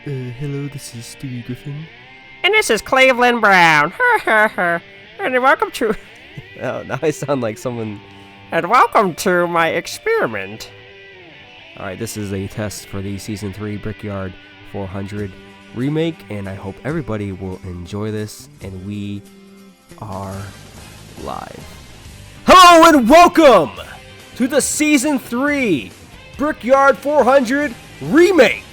Hello, this is Stewie Griffin. And this is Cleveland Brown. And welcome to Oh, now I sound like someone. my experiment. Alright, this is a test for the Season 3 Brickyard 400 remake, and I hope everybody will enjoy this, and we are live. Hello and welcome to the Season 3 Brickyard 400 remake!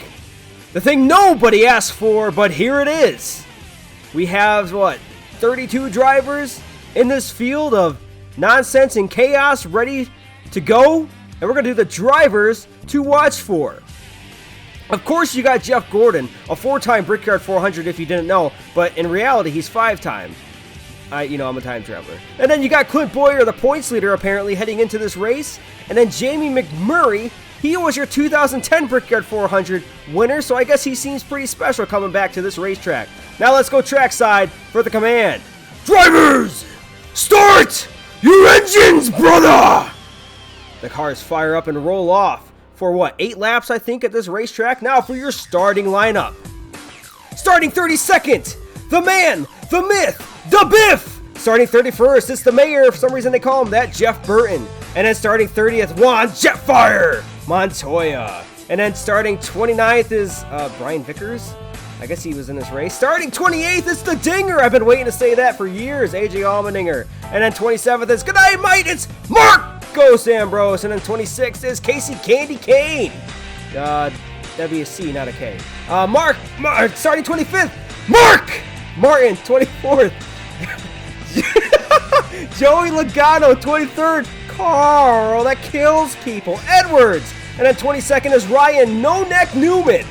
The thing nobody asked for, but here it is! We have, 32 drivers in this field of nonsense and chaos ready to go, and we're going to do the drivers to watch for. Of course, you got Jeff Gordon, a 4-time Brickyard 400 if you didn't know, but in reality, he's 5-time. I'm a time traveler. And then you got Clint Boyer, the points leader, apparently, heading into this race. And then Jamie McMurray, he was your 2010 Brickyard 400 winner, so I guess he seems pretty special coming back to this racetrack. Now let's go trackside for the command. Drivers, start your engines, brother! The cars fire up and roll off for 8 laps, I think, at this racetrack. Now for your starting lineup. Starting 32nd, the man, the myth, the Biff! Starting 31st, it's the mayor. For some reason they call him that, Jeff Burton. And then starting 30th, Juan Jetfire Montoya. And then starting 29th is Brian Vickers. I guess he was in this race. Starting 28th is the Dinger. I've been waiting to say that for years, AJ Allmendinger. And then 27th is, good night, mate, it's Marcos Ambrose. And then 26th is Casey Candy Kane. That'd be a C, not a K. Starting 25th, Mark Martin, 24th. Joey Logano, 23rd. Carl, that kills people. Edwards. And then 22nd is Ryan No Neck Newman.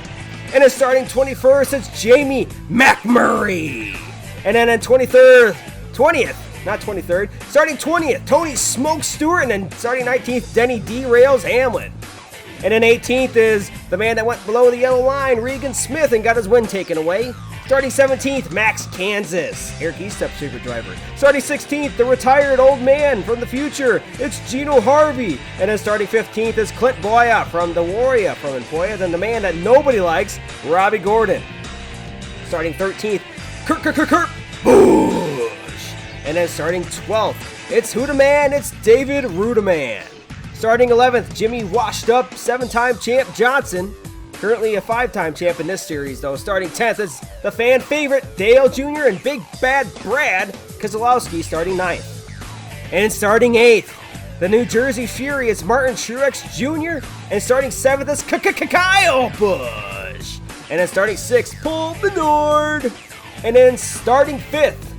And then starting 21st, it's Jamie McMurray. And then at 20th, starting 20th, Tony Smoke Stewart. And then starting 19th, Denny D-Rails Hamlin. And then 18th is the man that went below the yellow line, Regan Smith, and got his win taken away. Starting 17th, Max Kansas, Eric Eastep super driver. Starting 16th, the retired old man from the future, it's Gino Harvey. And then starting 15th is Clint Boyer from the Warrior from Emporia. Then the man that nobody likes, Robbie Gordon. Starting 13th, Kurt Busch. And then starting 12th, it's who the man, it's David Rudeman. Starting 11th, Jimmy washed up 7-time champ Johnson. Currently a 5-time champ in this series, though. Starting 10th is the fan favorite Dale Jr. and Big Bad Brad Keselowski, starting 9th. And starting 8th, the New Jersey Fury is Martin Truex Jr. And starting 7th is Kyle Busch. And then starting 6th, Paul Menard. And then starting 5th,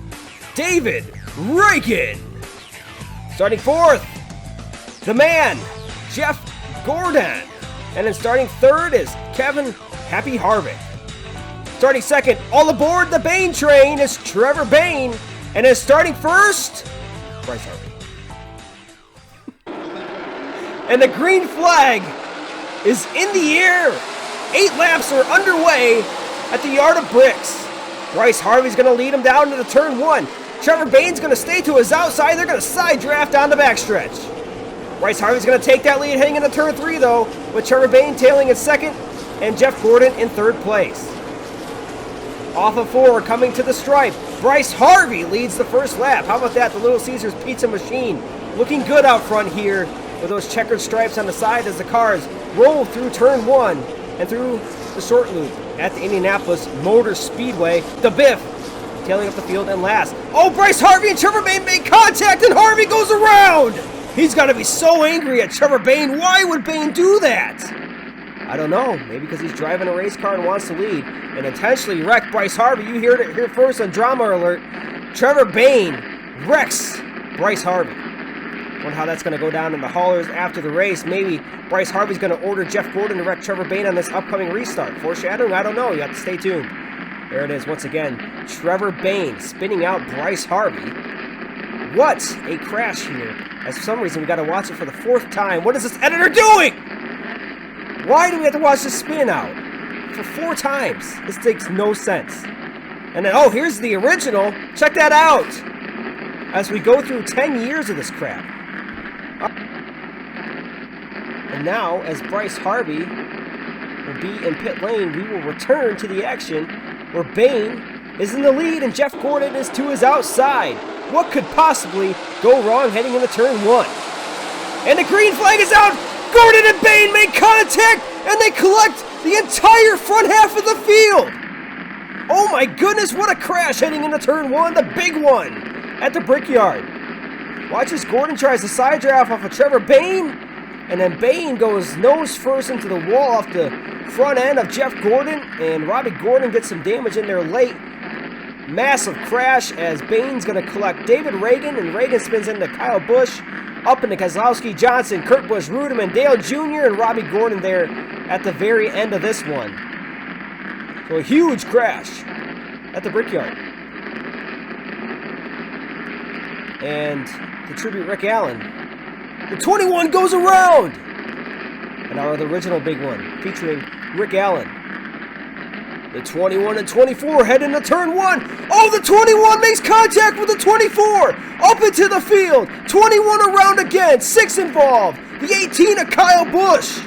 David Ragan. Starting 4th, the man, Jeff Gordon. And then starting 3rd is Kevin Happy Harvick. Starting 2nd, all aboard the Bain train, is Trevor Bayne. And then starting 1st, Bryce Harvey. And the green flag is in the air. 8 laps are underway at the Yard of Bricks. Bryce Harvey's going to lead him down to the turn 1. Trevor Bayne's going to stay to his outside. They're going to side draft down the backstretch. Bryce Harvey's going to take that lead heading into turn 3, though, with Trevor Bayne tailing in 2nd and Jeff Gordon in 3rd place. Off of 4, coming to the stripe, Bryce Harvey leads the first lap. How about that? The Little Caesars Pizza Machine looking good out front here with those checkered stripes on the side as the cars roll through turn 1 and through the short loop at the Indianapolis Motor Speedway. The Biff tailing up the field and last. Oh, Bryce Harvey and Trevor Bayne make contact and Harvey goes around! He's got to be so angry at Trevor Bayne. Why would Bayne do that? I don't know. Maybe because he's driving a race car and wants to lead and intentionally wreck Bryce Harvey. You heard it here first on Drama Alert. Trevor Bayne wrecks Bryce Harvey. Wonder how that's going to go down in the haulers after the race. Maybe Bryce Harvey's going to order Jeff Gordon to wreck Trevor Bayne on this upcoming restart. Foreshadowing? I don't know. You have to stay tuned. There it is once again. Trevor Bayne spinning out Bryce Harvey. What a crash here. As for some reason, we got to watch it for the 4th time. What is this editor doing? Why do we have to watch this spin out? For 4 times. This makes no sense. And then, oh, here's the original. Check that out. As we go through 10 years of this crap. And now, as Bryce Harvey will be in pit lane. We will return to the action where Bane is in the lead and Jeff Gordon is to his outside. What could possibly go wrong heading into turn 1? And the green flag is out. Gordon and Bane make contact and they collect the entire front half of the field. Oh my goodness, what a crash heading into turn 1, the big one at the Brickyard. Watch as Gordon tries to side draft off of Trevor Bane, and then Bane goes nose first into the wall off the front end of Jeff Gordon, and Robbie Gordon gets some damage in there late. Massive crash as Bane's going to collect David Reagan, and Reagan spins into Kyle Busch, up into Keselowski, Johnson, Kurt Busch, Ruderman, Dale Jr., and Robbie Gordon there at the very end of this one. So a huge crash at the Brickyard. And to tribute Rick Allen, the 21 goes around! And now the original big one, featuring Rick Allen. The 21 and 24 head into turn 1. Oh, the 21 makes contact with the 24! Up into the field! 21 around again, 6 involved. The 18 of Kyle Busch.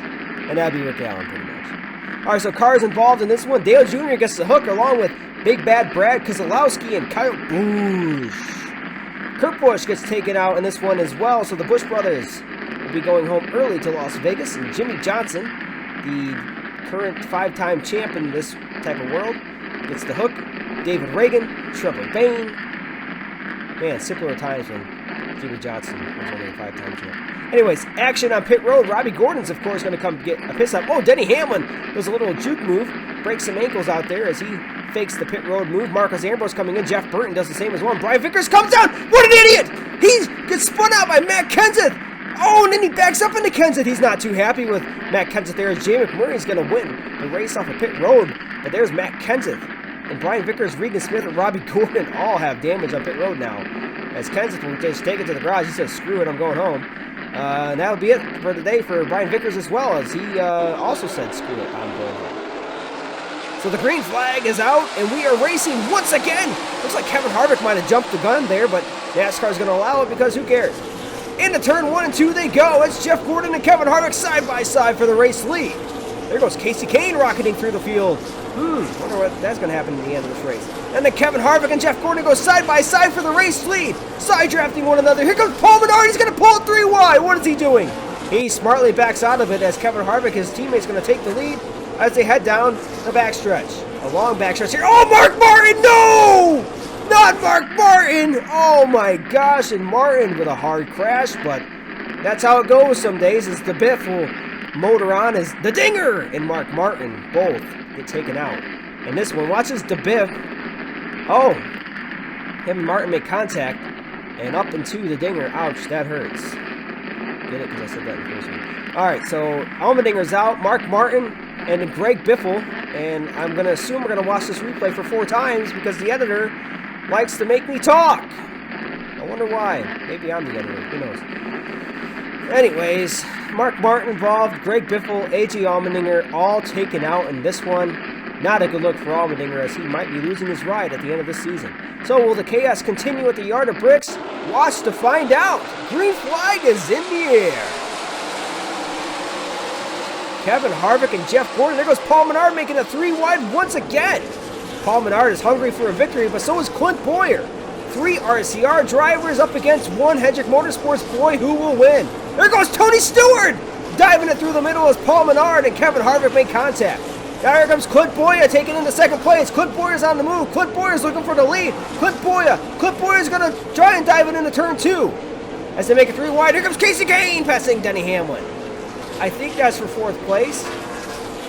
And that'd be Rick Allen pretty much. Alright, so cars involved in this one. Dale Jr. gets the hook along with Big Bad Brad Keselowski and Kyle Busch. Kurt Busch gets taken out in this one as well, so the Busch brothers will be going home early to Las Vegas. And Jimmy Johnson, the current 5-time champ in this type of world, gets the hook. David Reagan, Trevor Bane. Man, simpler times when Jimmy Johnson was only a 5-time champ. Anyways, action on pit road. Robbie Gordon's, of course, going to come get a piss up. Oh, Denny Hamlin does a little juke move, breaks some ankles out there as he fakes the pit road move. Marcus Ambrose coming in. Jeff Burton does the same as well. Brian Vickers comes down. What an idiot! He gets spun out by Matt Kenseth. Oh, and then he backs up into Kenseth. He's not too happy with Matt Kenseth there as Jay McMurray's going to win the race off of pit road. But there's Matt Kenseth. And Brian Vickers, Regan Smith, and Robbie Gordon all have damage on pit road now. As Kenseth will just take it to the garage. He says, screw it, I'm going home. And that'll be it for the day for Brian Vickers as well, as he also said, screw it, I'm going home. So the green flag is out, and we are racing once again. Looks like Kevin Harvick might have jumped the gun there, but NASCAR's going to allow it because who cares? Into turn 1 and 2 they go. It's Jeff Gordon and Kevin Harvick side by side for the race lead. There goes Casey Kane rocketing through the field. Wonder what that's going to happen in the end of this race. And then Kevin Harvick and Jeff Gordon go side by side for the race lead. Side drafting one another. Here comes Paul Menard. He's going to pull it 3 wide. What is he doing? He smartly backs out of it as Kevin Harvick, his teammate's going to take the lead as they head down the backstretch. A long backstretch here. Oh, Mark Martin! No! Not Mark Martin! Oh my gosh, and Martin with a hard crash, but that's how it goes some days. Is the Biff will motor on as the Dinger and Mark Martin both get taken out. And this one, watches the Biff. Oh, him and Martin make contact and up into the Dinger. Ouch, that hurts. Get it? Because I said that in the first one. Alright, so Allmendinger's out, Mark Martin and Greg Biffle, and I'm going to assume we're going to watch this replay for 4 times because the editor likes to make me talk. I wonder why. Maybe I'm the editor. Who knows? Anyways, Mark Martin involved, Greg Biffle, A.J. Allmendinger all taken out in this one. Not a good look for Allmendinger as he might be losing his ride at the end of this season. So will the chaos continue at the Yard of Bricks? Watch to find out. Green flag is in the air. Kevin Harvick and Jeff Gordon. There goes Paul Menard making a 3 wide once again. Paul Menard is hungry for a victory, but so is Clint Boyer. 3 RCR drivers up against 1 Hendrick Motorsports boy. Who will win? There goes Tony Stewart! Diving it through the middle as Paul Menard and Kevin Harvick make contact. Now here comes Clint Boyer taking into second place. Clint Boyer's on the move. Clint Boyer's looking for the lead. Clint Boyer's going to try and dive it into turn 2. As they make it 3 wide, here comes Casey Kane passing Denny Hamlin. I think that's for 4th place.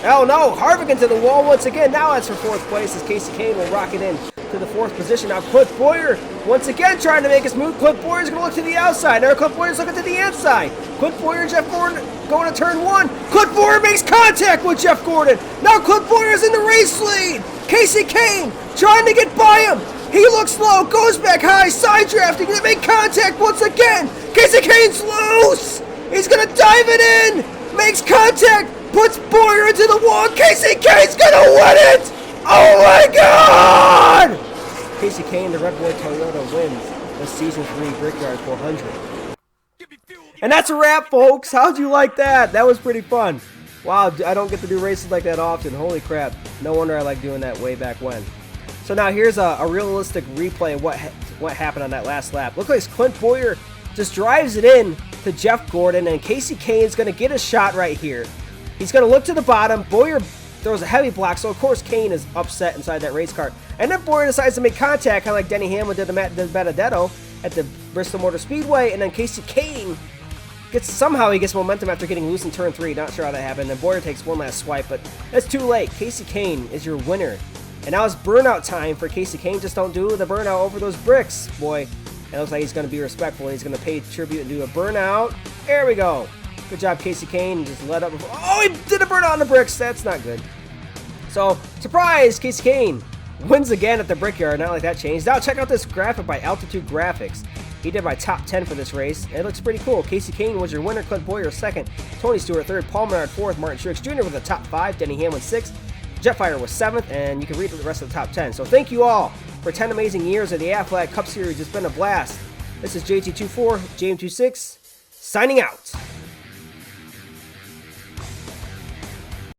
Oh no, Harvick into the wall once again. Now that's for 4th place as Casey Kane will rock it in to the 4th position. Now Clint Boyer once again trying to make his move. Clint Boyer's going to look to the outside. Now Clint Boyer's looking to the inside. Clint Boyer and Jeff Gordon going to turn 1. Clint Boyer makes contact with Jeff Gordon. Now Clint Boyer's in the race lead. Casey Kane trying to get by him. He looks low, goes back high, side drafting. They make contact once again. Casey Kane's loose. He's going to dive it in. Makes contact, puts Boyer into the wall. Casey Kane's gonna win it! Oh my God! Casey Kane, the Red Boy Toyota, wins the Season 3 Brickyard 400. And that's a wrap, folks. How'd you like that? That was pretty fun. Wow, I don't get to do races like that often. Holy crap. No wonder I like doing that way back when. So now here's a realistic replay of what happened on that last lap. Looks like Clint Bowyer just drives it in to Jeff Gordon, and Kasey Kahne's going to get a shot right here. He's going to look to the bottom. Bowyer throws a heavy block, so of course Kahne is upset inside that race car. And then Bowyer decides to make contact, kind of like Denny Hamlin did to Matt Benedetto at the Bristol Motor Speedway, and then Kasey Kahne somehow he gets momentum after getting loose in turn 3. Not sure how that happened. And Bowyer takes one last swipe, but that's too late. Kasey Kahne is your winner. And now it's burnout time for Kasey Kahne. Just don't do the burnout over those bricks, boy. And it looks like he's going to be respectful. He's going to pay tribute and do a burnout. There we go. Good job, Kasey Kahne. Just let up. Oh, he did a burnout on the bricks. That's not good. So, surprise, Kasey Kahne wins again at the Brickyard. Not like that changed. Now check out this graphic by Altitude Graphics. He did my top 10 for this race. It looks pretty cool. Kasey Kahne was your winner. Clint Bowyer second. Tony Stewart third. Paul Menard fourth. Martin Truex Jr. with the top 5. Denny Hamlin sixth. Jetfire was 7th, and you can read the rest of the top 10. So thank you all for 10 amazing years of the Aflac Cup Series. It's been a blast. This is JT24, JM26, signing out.